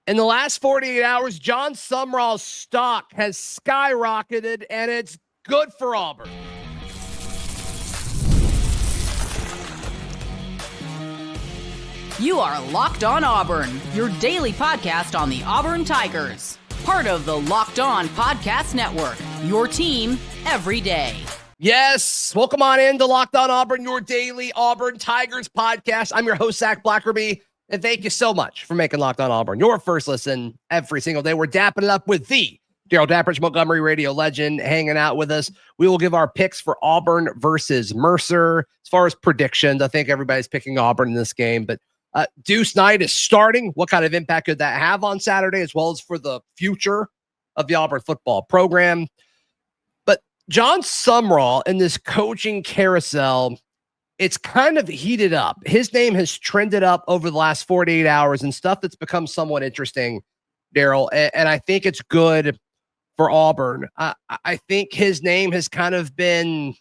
In the last 48 hours, Jon Sumrall's stock has skyrocketed, and it's good for Auburn. You are Locked On Auburn, your daily podcast on the Auburn Tigers. Part of the Locked On Podcast Network, your team every day. Yes, welcome on in to Locked On Auburn, your daily Auburn Tigers podcast. I'm your host, Zach Blackerby, and thank you so much for making Locked On Auburn your first listen every single day. We're dapping it up with the Darrell Dapprich, Montgomery radio legend, hanging out with us. We will give our picks for Auburn versus Mercer. As far as predictions, I think everybody's picking Auburn in this game, but Deuce Knight is starting. What kind of impact could that have on Saturday, as well as for the future of the Auburn football program? But Jon Sumrall in this coaching carousel, it's kind of heated up. His name has trended up over the last 48 hours and stuff that's become somewhat interesting, Darrell. And I think it's good for Auburn. I think his name has kind of been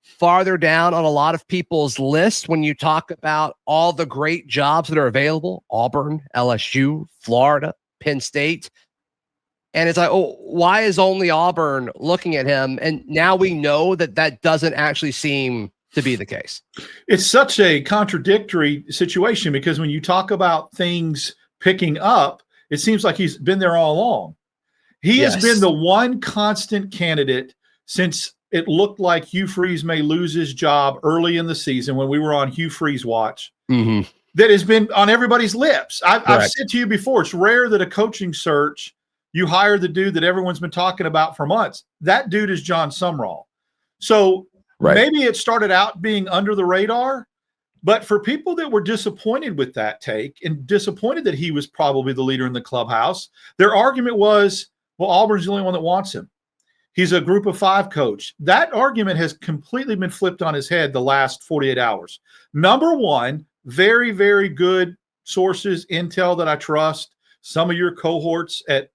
farther down on a lot of people's list when you talk about all the great jobs that are available: Auburn, LSU, Florida, Penn State. And it's like, oh, why is only Auburn looking at him? And now we know that that doesn't actually seem to be the case. It's such a contradictory situation because when you talk about things picking up, it seems like he's been there all along. He has been the one constant candidate since it looked like Hugh Freeze may lose his job early in the season when we were on Hugh Freeze watch. That has been on everybody's lips. I've said to you before, it's rare that a coaching search, you hire the dude that everyone's been talking about for months. That dude is Jon Sumrall. So maybe it started out being under the radar, but for people that were disappointed with that take and disappointed that he was probably the leader in the clubhouse, their argument was, well, Auburn's the only one that wants him. He's a group of five coach. That argument has completely been flipped on his head the last 48 hours. Number one, very, very good sources, intel that I trust. Some of your cohorts at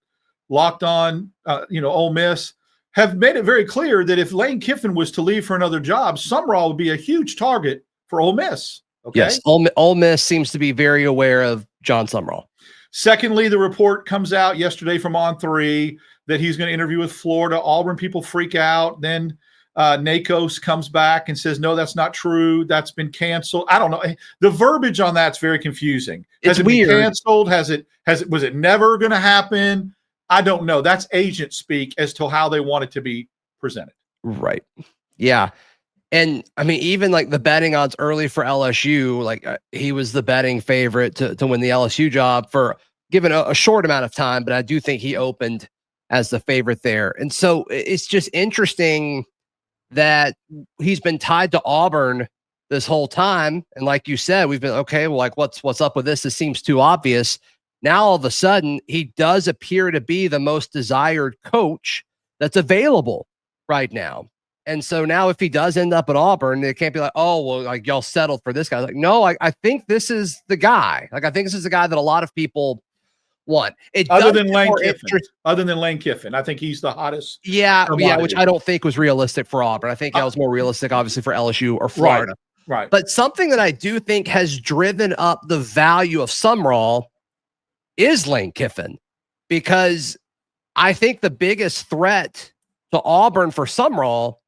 Locked On, Ole Miss have made it very clear that if Lane Kiffin was to leave for another job, Sumrall would be a huge target for Ole Miss. Okay? Yes, Ole Miss seems to be very aware of Jon Sumrall. Secondly, the report comes out yesterday from On3 that he's going to interview with Florida. Auburn people freak out. Then Nakos comes back and says, no, that's not true. That's been canceled. I don't know. The verbiage on that's very confusing. Has it been canceled? Was it never going to happen? I don't know. That's agent speak as to how they want it to be presented. Right. Yeah. And I mean, even like the betting odds early for LSU, like he was the betting favorite to win the LSU job for given a short amount of time, but I do think he opened as the favorite there. And so it's just interesting that he's been tied to Auburn this whole time. And like you said, we've been, okay, well, like what's up with this? This seems too obvious. Now, all of a sudden, he does appear to be the most desired coach that's available right now. And so now if he does end up at Auburn, it can't be like, oh, well, like y'all settled for this guy. Like, no, I think this is the guy. Like, I think this is the guy that a lot of people want. Other than Lane Kiffin, I think he's the hottest. Yeah, which I don't think was realistic for Auburn. I think that was more realistic, obviously, for LSU or Florida. Right. But something that I do think has driven up the value of Sumrall is Lane Kiffin, because I think the biggest threat to Auburn for Sumrall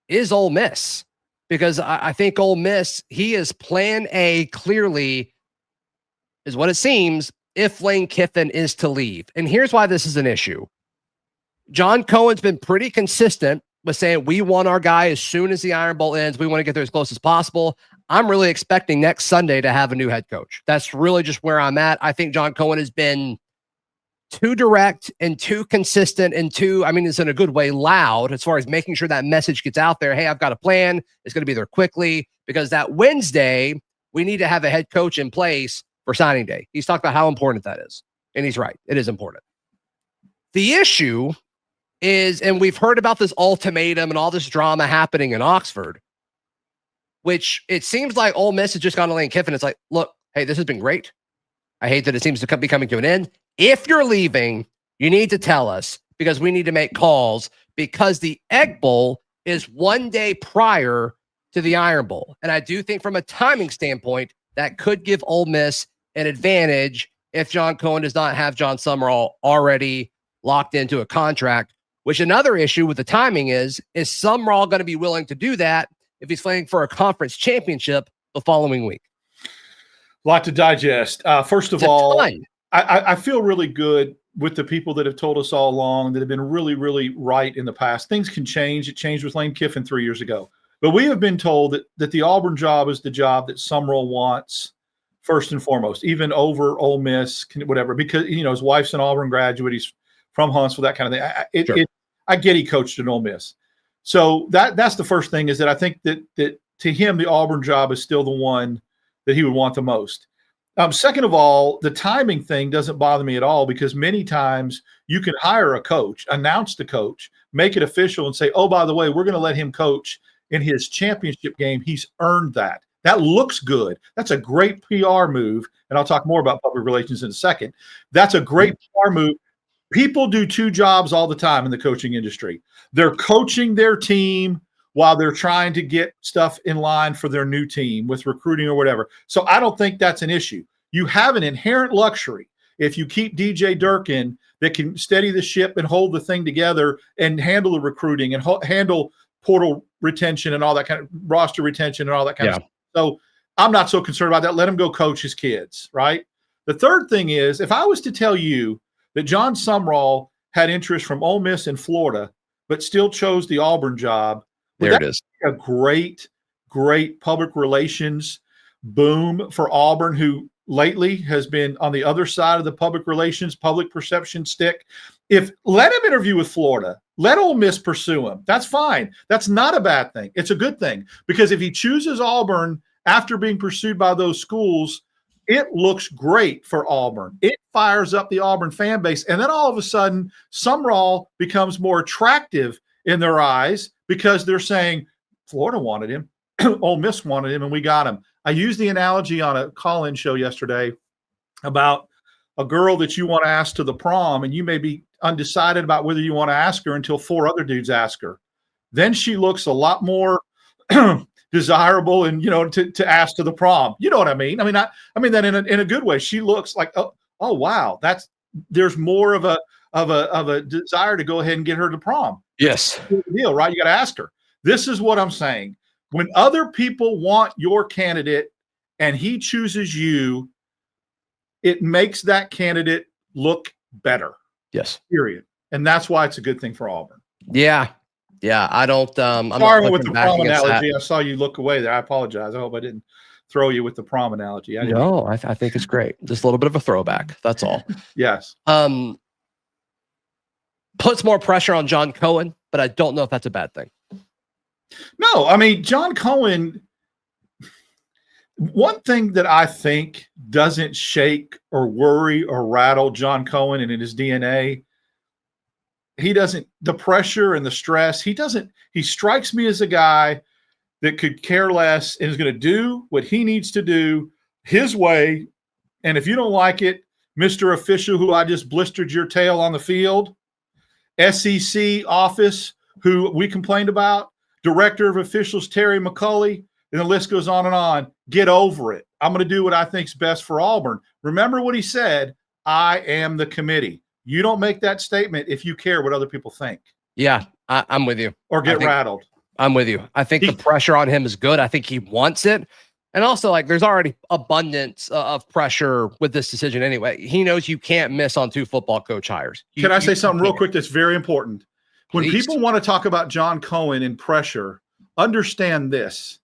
is Ole Miss, because I think Ole Miss, he is plan A clearly, is what it seems, if Lane Kiffin is to leave. And here's why this is an issue. John Cohen's been pretty consistent with saying, we want our guy as soon as the Iron Bowl ends. We want to get there as close as possible. I'm really expecting next Sunday to have a new head coach. That's really just where I'm at. I think John Cohen has been too direct and too consistent and too, I mean, it's in a good way, loud as far as making sure that message gets out there. Hey, I've got a plan. It's going to be there quickly, because that Wednesday, we need to have a head coach in place for signing day. He's talked about how important that is. And he's right. It is important. The issue is, and we've heard about this ultimatum and all this drama happening in Oxford, which it seems like Ole Miss has just gone to Lane Kiffin. It's like, look, hey, this has been great. I hate that it seems to be coming to an end. If you're leaving, you need to tell us, because we need to make calls, because the Egg Bowl is one day prior to the Iron Bowl. And I do think from a timing standpoint, that could give Ole Miss an advantage if John Cohen does not have Jon Sumrall already locked into a contract, which another issue with the timing is Sumrall going to be willing to do that if he's playing for a conference championship the following week? A lot to digest. First of all, I feel really good with the people that have told us all along that have been really, really right in the past. Things can change. It changed with Lane Kiffin 3 years ago. But we have been told that the Auburn job is the job that Sumrall wants first and foremost, even over Ole Miss, whatever, because, his wife's an Auburn graduate. He's from Huntsville, that kind of thing. I get he coached at Ole Miss. So that's the first thing, is that I think that to him, the Auburn job is still the one that he would want the most. Second of all, the timing thing doesn't bother me at all, because many times you can hire a coach, announce the coach, make it official, and say, oh, by the way, we're going to let him coach in his championship game. He's earned that. That looks good. That's a great PR move. And I'll talk more about public relations in a second. That's a great PR move. People do two jobs all the time in the coaching industry. They're coaching their team while they're trying to get stuff in line for their new team with recruiting or whatever. So I don't think that's an issue. You have an inherent luxury if you keep DJ Durkin that can steady the ship and hold the thing together and handle the recruiting and handle portal retention and all that kind of roster retention and all that kind of stuff. So I'm not so concerned about that. Let him go coach his kids, right? The third thing is, if I was to tell you that Jon Sumrall had interest from Ole Miss and Florida, but still chose the Auburn job, there it is. A great public relations boom for Auburn, who lately has been on the other side of the public relations, public perception stick. Let him interview with Florida, let Ole Miss pursue him. That's fine. That's not a bad thing. It's a good thing, because if he chooses Auburn after being pursued by those schools, it looks great for Auburn. It fires up the Auburn fan base. And then all of a sudden, Sumrall becomes more attractive in their eyes, because they're saying, Florida wanted him, Ole Miss wanted him, and we got him. I used the analogy on a call-in show yesterday about a girl that you want to ask to the prom, and you may be undecided about whether you want to ask her until 4 other dudes ask her. Then she looks a lot more desirable and, to ask to the prom. You know what I mean? I mean that in a good way. She looks like, oh wow, there's more of a desire to go ahead and get her to prom. Yes. Deal, right? You got to ask her. This is what I'm saying. When other people want your candidate and he chooses you, it makes that candidate look better. Yes. Period. And that's why it's a good thing for Auburn. Yeah. I don't. I'm sorry with the prom analogy. I saw you look away there. I apologize. I hope I didn't throw you with the prom analogy. No, I think it's great. Just a little bit of a throwback. That's all. Yes. Puts more pressure on John Cohen, but I don't know if that's a bad thing. No, I mean, John Cohen, one thing that I think doesn't shake or worry or rattle John Cohen and in his DNA, the pressure and the stress, he strikes me as a guy that could care less and is going to do what he needs to do his way. And if you don't like it, Mr. Official, who I just blistered your tail on the field, SEC office, who we complained about, Director of Officials Terry McCulley, and the list goes on and on. Get over it. I'm going to do what I think is best for Auburn. Remember what he said, I am the committee. You don't make that statement if you care what other people think. Yeah, I'm with you. Or get rattled. I'm with you. I think the pressure on him is good. I think he wants it. And also, there's already abundance of pressure with this decision anyway. He knows you can't miss on 2 football coach hires. Can I say something real quick that's very important? When people want to talk about John Cohen and pressure, understand this.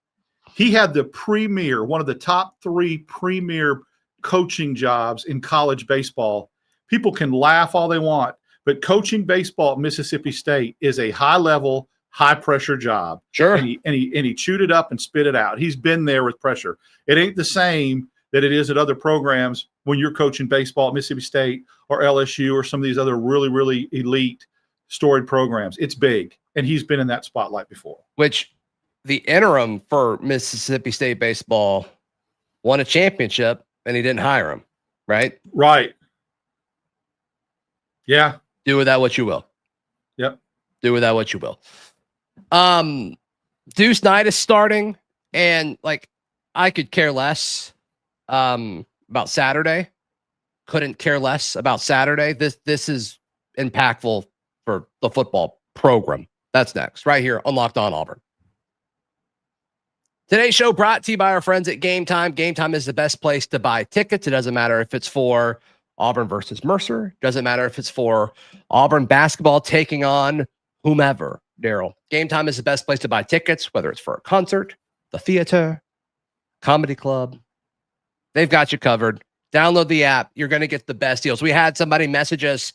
He had one of the top 3 premier coaching jobs in college baseball. People can laugh all they want, but coaching baseball at Mississippi State is a high-level, high-pressure job. Sure. And he chewed it up and spit it out. He's been there with pressure. It ain't the same that it is at other programs when you're coaching baseball at Mississippi State or LSU or some of these other really, really elite storied programs. It's big, and he's been in that spotlight before. Which the interim for Mississippi State baseball won a championship, and he didn't hire him, right? Right. Yeah. Do with that what you will. Yep. Do with that what you will. Deuce Knight is starting, and I could care less about Saturday. couldn't care less about Saturday. This is impactful for the football program. That's next, right here on Locked On Auburn. Today's show brought to you by our friends at Game Time. Game Time is the best place to buy tickets. It doesn't matter if it's for Auburn versus Mercer. Doesn't matter if it's for Auburn basketball taking on whomever, Darrell. Game Time is the best place to buy tickets, whether it's for a concert, the theater, comedy club. They've got you covered. Download the app. You're going to get the best deals. We had somebody message us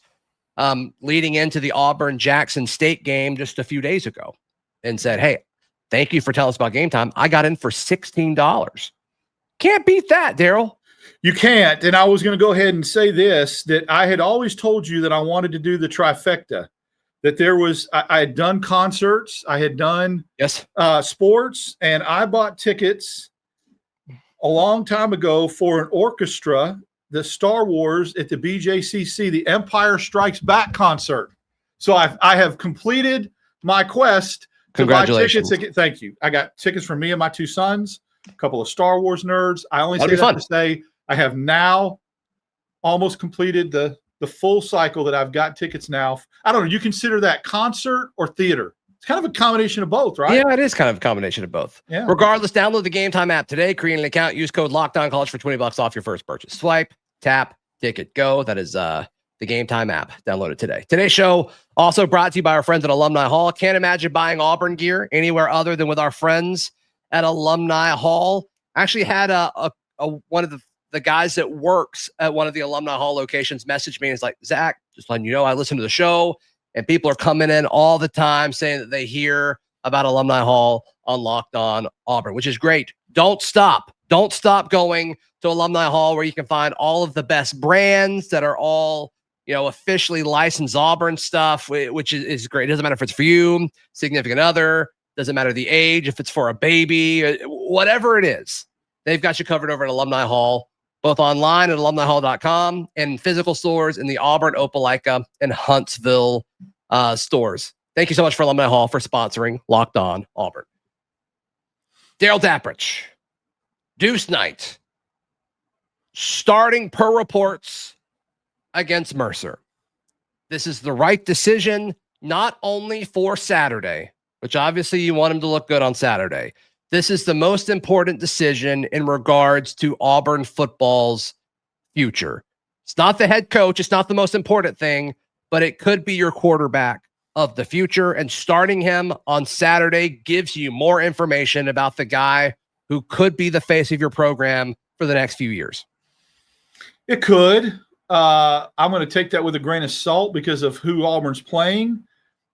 leading into the Auburn-Jackson State game just a few days ago and said, hey, thank you for telling us about Game Time. I got in for $16. Can't beat that, Darrell. You can't. And I was going to go ahead and say this, that I had always told you that I wanted to do the trifecta, that there was, I had done concerts, I had done sports, and I bought tickets a long time ago for an orchestra, the Star Wars at the BJCC, the Empire Strikes Back concert. So I have completed my quest to buy tickets. Thank you. I got tickets for me and my two sons, a couple of Star Wars nerds. I only say that to say I have now almost completed the full cycle that I've got tickets now. I don't know. You consider that concert or theater? It's kind of a combination of both, right? Yeah, it is kind of a combination of both. Yeah. Regardless, download the Game Time app today. Create an account. Use code LOCKDOWNCollege for $20 off your first purchase. Swipe, tap, ticket, go. That is the Game Time app. Download it today. Today's show also brought to you by our friends at Alumni Hall. Can't imagine buying Auburn gear anywhere other than with our friends at Alumni Hall. Actually had one of the guys that works at one of the Alumni Hall locations message me and is like, Zach, just letting you know I listen to the show. And people are coming in all the time saying that they hear about Alumni Hall on Locked On Auburn, which is great. Don't stop. Don't stop going to Alumni Hall, where you can find all of the best brands that are all, officially licensed Auburn stuff, which is great. It doesn't matter if it's for you, significant other, doesn't matter the age, if it's for a baby, whatever it is. They've got you covered over at Alumni Hall, both online at alumnihall.com and physical stores in the Auburn, Opelika, and Huntsville stores. Thank you so much for Alumni Hall for sponsoring Locked On Auburn. Darrell Dapprich, Deuce Knight, starting per reports against Mercer. This is the right decision, not only for Saturday, which obviously you want him to look good on Saturday. This is the most important decision in regards to Auburn football's future. It's not the head coach. It's not the most important thing, but it could be your quarterback of the future. And starting him on Saturday gives you more information about the guy who could be the face of your program for the next few years. It could. I'm going to take that with a grain of salt because of who Auburn's playing.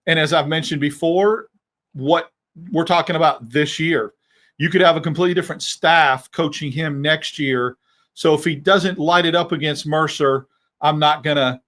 And as I've mentioned before, what we're talking about this year. You could have a completely different staff coaching him next year. So if he doesn't light it up against Mercer, I'm not going to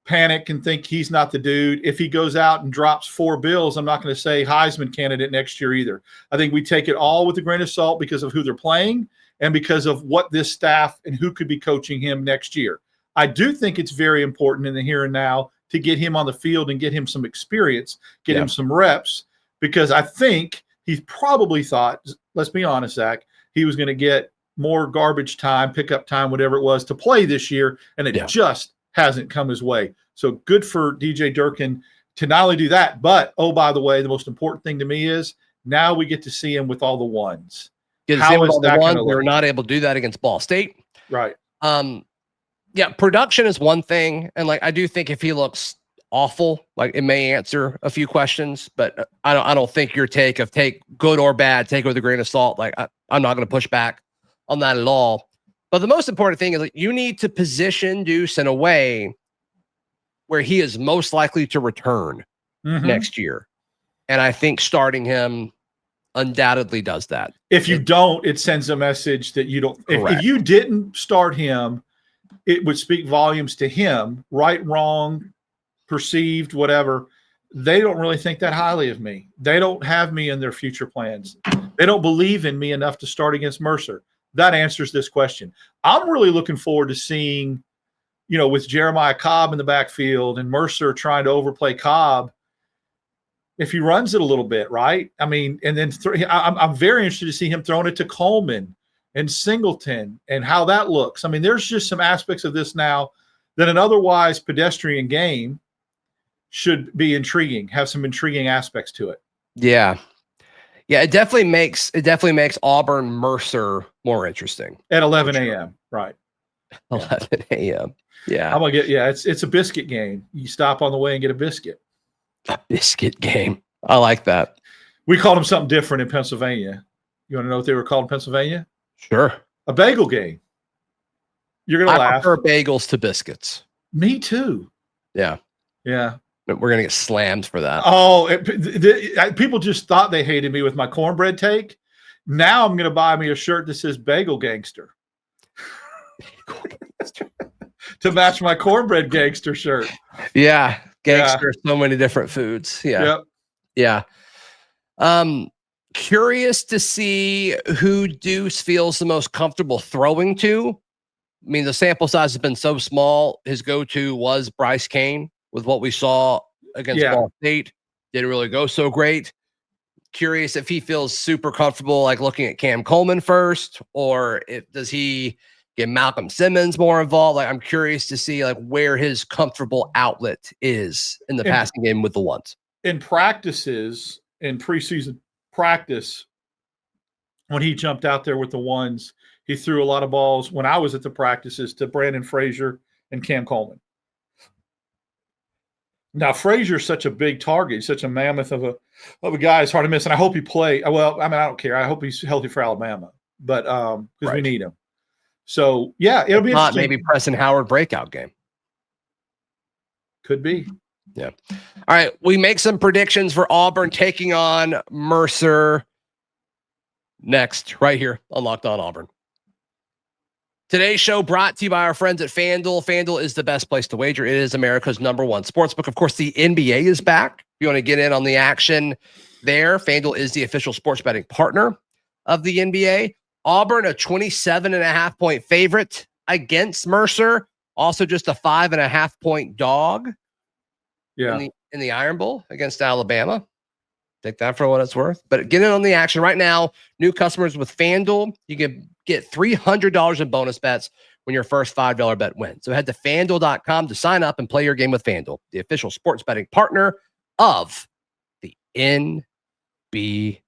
panic and think he's not the dude. If he goes out and drops 4 bills, I'm not going to say Heisman candidate next year either. I think we take it all with a grain of salt because of who they're playing and because of what this staff and who could be coaching him next year. I do think it's very important in the here and now to get him on the field and get him some experience, get him some reps, because I think he probably thought, let's be honest, Zach, he was going to get more garbage time, pickup time, whatever it was, to play this year, and it just hasn't come his way. So good for DJ Durkin to not only do that, but, oh, by the way, the most important thing to me is now we get to see him with all the ones. How is that going to look? They were not able to do that against Ball State. Right. Yeah, production is one thing, and I do think if he looks awful, it may answer a few questions, but I don't think your take good or bad, take it with a grain of salt. I'm not going to push back on that at all. But the most important thing is you need to position Deuce in a way where he is most likely to return next year. And I think starting him undoubtedly does that. If you don't, it sends a message that you don't. If you didn't start him, it would speak volumes to him, right, wrong, perceived, whatever. They don't really think that highly of me. They don't have me in their future plans. They don't believe in me enough to start against Mercer. That answers this question. I'm really looking forward to seeing, with Jeremiah Cobb in the backfield and Mercer trying to overplay Cobb, if he runs it a little bit, right? I mean, and then I'm very interested to see him throwing it to Coleman, and Singleton and how that looks. I mean, there's just some aspects of this now that an otherwise pedestrian game should be intriguing, have some intriguing aspects to it. Yeah. Yeah, it definitely makes Auburn Mercer more interesting. At 11 a.m. Right. 11 a.m. Yeah. I'm gonna get it's a biscuit game. You stop on the way and get a biscuit. A biscuit game. I like that. We called them something different in Pennsylvania. You want to know what they were called in Pennsylvania? Sure. A bagel game. You're gonna laugh. I prefer bagels to biscuits. Me too. Yeah. Yeah. We're gonna get slammed for that. Oh, people just thought they hated me with my cornbread take. Now I'm gonna buy me a shirt that says Bagel Gangster to match my cornbread gangster shirt. Yeah, gangster. Yeah. So many different foods. Yeah. Yep. Yeah. Curious to see who Deuce feels the most comfortable throwing to. I mean, the sample size has been so small. His go-to was Bryce Kane. With what we saw against Ball State, didn't really go so great. Curious if he feels super comfortable, like looking at Cam Coleman first, or does he get Malcolm Simmons more involved? Like, I'm curious to see like where his comfortable outlet is in the passing game with the ones. In practices, in preseason practice, when he jumped out there with the ones, he threw a lot of balls when I was at the practices to Brandon Frazier and Cam Coleman. Now, Frazier's such a big target. He's such a mammoth of a guy. It's hard to miss. And I hope he play. Well, I mean, I don't care. I hope he's healthy for Alabama, but because we need him. So, yeah, it'll be interesting. Maybe Preston Howard breakout game. Could be. Yeah. All right. We make some predictions for Auburn taking on Mercer next, right here on Locked On Auburn. Today's show brought to you by our friends at FanDuel. FanDuel is the best place to wager. It is America's #1 sportsbook. Of course, the NBA is back. If you want to get in on the action there, FanDuel is the official sports betting partner of the NBA. Auburn, a 27.5-point favorite against Mercer. Also just a 5.5-point dog in the Iron Bowl against Alabama. Take that for what it's worth. But get in on the action right now. New customers with FanDuel, you can get $300 in bonus bets when your first $5 bet wins. So head to FanDuel.com to sign up and play your game with FanDuel, the official sports betting partner of the NBA.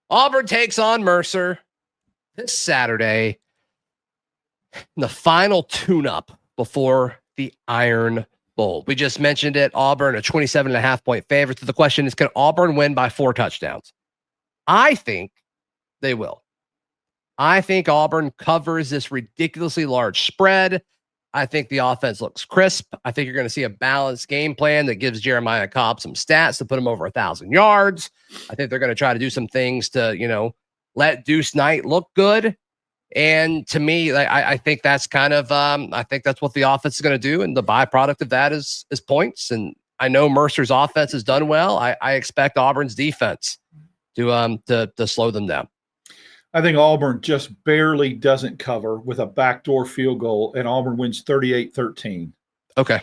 Auburn takes on Mercer this Saturday in the final tune-up before the Iron Bowl. We just mentioned it. Auburn, a 27.5-point favorite. So the question is, can Auburn win by 4 touchdowns? I think they will. I think Auburn covers this ridiculously large spread. I think the offense looks crisp. I think you're going to see a balanced game plan that gives Jeremiah Cobb some stats to put him over 1,000 yards. I think they're going to try to do some things to, let Deuce Knight look good. And to me, I think that's kind of, I think that's what the offense is going to do. And the byproduct of that is points. And I know Mercer's offense has done well. I expect Auburn's defense to slow them down. I think Auburn just barely doesn't cover with a backdoor field goal, and Auburn wins 38-13. Okay.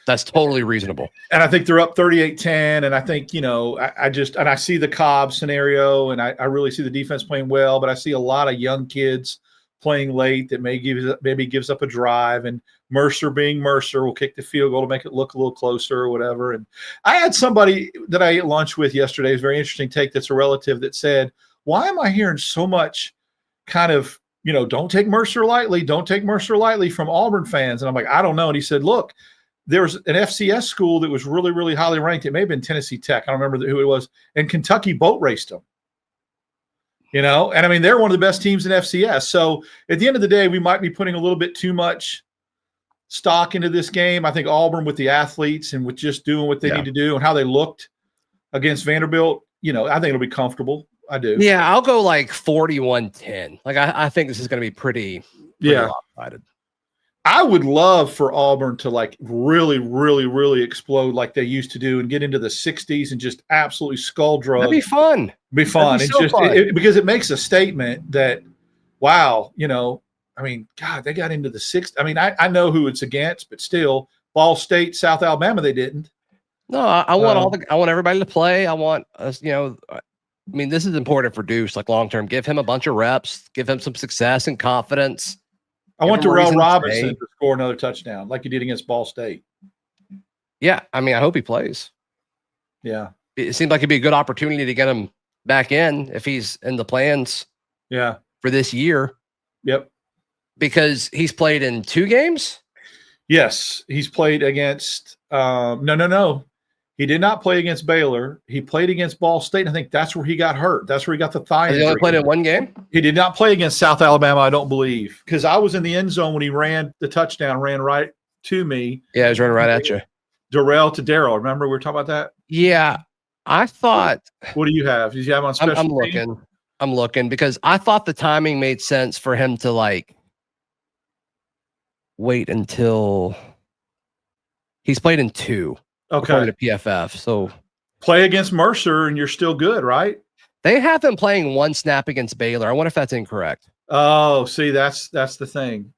That's totally reasonable. And I think they're up 38-10. And I think, I see the Cobb scenario, and I really see the defense playing well, but I see a lot of young kids playing late that maybe gives up a drive, and Mercer being Mercer will kick the field goal to make it look a little closer or whatever. And I had somebody that I ate lunch with yesterday, a very interesting take that's a relative, that said, why am I hearing so much kind of, don't take Mercer lightly from Auburn fans? And I'm like, I don't know. And he said, look, there was an FCS school that was really, really highly ranked. It may have been Tennessee Tech. I don't remember who it was. And Kentucky boat raced them. And I mean, they're one of the best teams in FCS. So at the end of the day, we might be putting a little bit too much stock into this game. I think Auburn, with the athletes and with just doing what they need to do and how they looked against Vanderbilt, I think it'll be comfortable. I do. Yeah, I'll go like 41-10. Like I think this is going to be pretty lopsided. I would love for Auburn to like really, really, really explode like they used to do and get into the 60s and just absolutely skull drug. That'd be fun. Because it makes a statement that, wow, I mean, God, they got into the 60s. I mean, I know who it's against, but still, Ball State, South Alabama, they didn't. No, I want everybody to play. I want us, I mean, this is important for Deuce, like long term. Give him a bunch of reps, give him some success and confidence. I want Darrell Robinson to score another touchdown like he did against Ball State. Yeah, I mean, I hope he plays. Yeah. It seemed like it'd be a good opportunity to get him back in if he's in the plans. Yeah. For this year. Yep. Because he's played in 2 games? Yes. He's played against no. He did not play against Baylor. He played against Ball State. I think that's where he got hurt. That's where he got the thigh injury. He only played in 1 game? He did not play against South Alabama, I don't believe. Because I was in the end zone when he ran the touchdown, ran right to me. Yeah, he was running right at you. Darrell to Darrell. Remember we were talking about that? Yeah. I thought. What do you have? Did you have on special team? I'm looking because I thought the timing made sense for him to like wait until he's played in 2. Okay. To PFF. So play against Mercer and you're still good, right? They have him playing 1 snap against Baylor. I wonder if that's incorrect. Oh, see, that's the thing.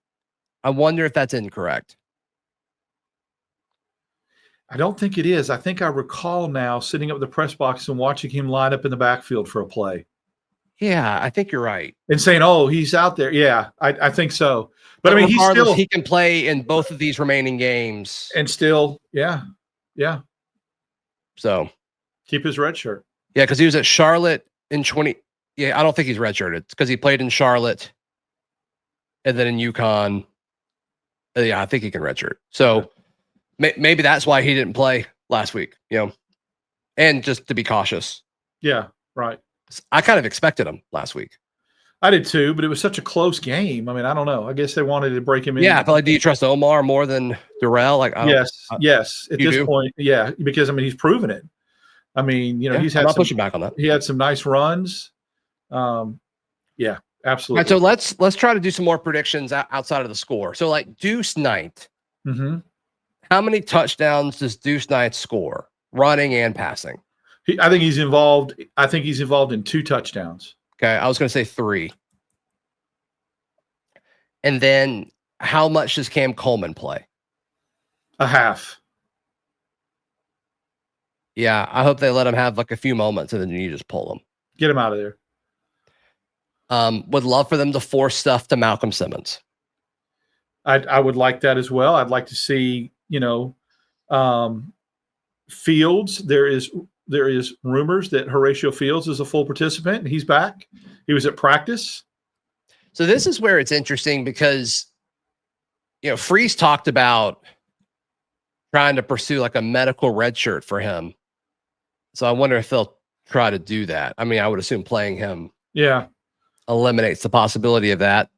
I wonder if that's incorrect. I don't think it is. I think I recall now sitting up in the press box and watching him line up in the backfield for a play. Yeah, I think you're right. And saying, "Oh, he's out there." Yeah, I think so. But I mean, he can play in both of these remaining games, and still, yeah. So keep his red shirt. Yeah, because he was at Charlotte in 20. Yeah, I don't think he's redshirted because he played in Charlotte and then in UConn. Yeah, I think he can redshirt. So maybe that's why he didn't play last week. And just to be cautious. Yeah, right. I kind of expected him last week. I did too, but it was such a close game. I mean, I don't know. I guess they wanted to break him in. Yeah, but like, do you trust Omar more than Darrell? Like, yes. At this point, yeah, because I mean, he's proven it. I mean, he's had. I'm not pushing back on that. He had some nice runs. Yeah, absolutely. All right, so let's try to do some more predictions outside of the score. So, like Deuce Knight, how many touchdowns does Deuce Knight score, running and passing? I think he's involved. I think he's involved in 2 touchdowns. Okay, I was going to say 3. And then how much does Cam Coleman play? A half. Yeah, I hope they let him have like a few moments and then you just pull him. Get him out of there. Would love for them to force stuff to Malcolm Simmons. I would like that as well. I'd like to see, Fields. There is rumors that Horatio Fields is a full participant. He's back. He was at practice. So this is where it's interesting because, Freeze talked about trying to pursue like a medical red shirt for him. So I wonder if they'll try to do that. I mean, I would assume playing him eliminates the possibility of that.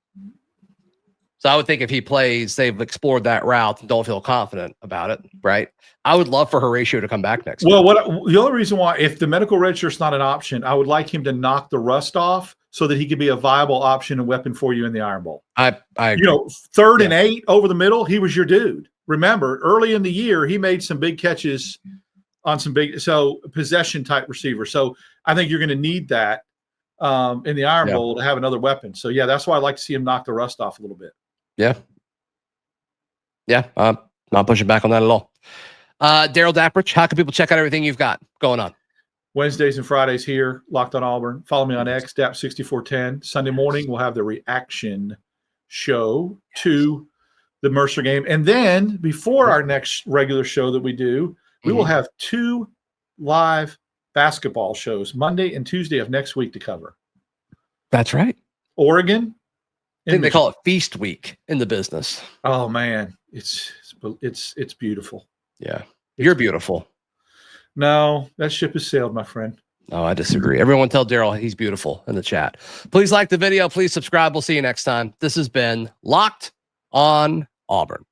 So I would think if he plays, they've explored that route and don't feel confident about it, right? I would love for Horatio to come back next week. The only reason why, if the medical red shirt's not an option, I would like him to knock the rust off so that he could be a viable option and weapon for you in the Iron Bowl. I agree. 3rd and 8 over the middle, he was your dude. Remember, early in the year, he made some big catches on some possession type receiver. So I think you're going to need that in the Iron Bowl to have another weapon. So that's why I'd like to see him knock the rust off a little bit. Yeah. I'm not pushing back on that at all. Darrell, Dapprich, how can people check out everything you've got going on? Wednesdays and Fridays here, Locked on Auburn. Follow me on X, Dap6410. Sunday morning, we'll have the reaction show to the Mercer game. And then before our next regular show that we do, we will have 2 live basketball shows, Monday and Tuesday of next week to cover. That's right. Oregon. I think they call it Feast Week in the business. Oh man, it's beautiful. Yeah, you're beautiful. No, that ship has sailed, my friend. No, I disagree. Everyone tell Darrell he's beautiful in the chat. Please like the video. Please subscribe. We'll see you next time. This has been Locked on Auburn.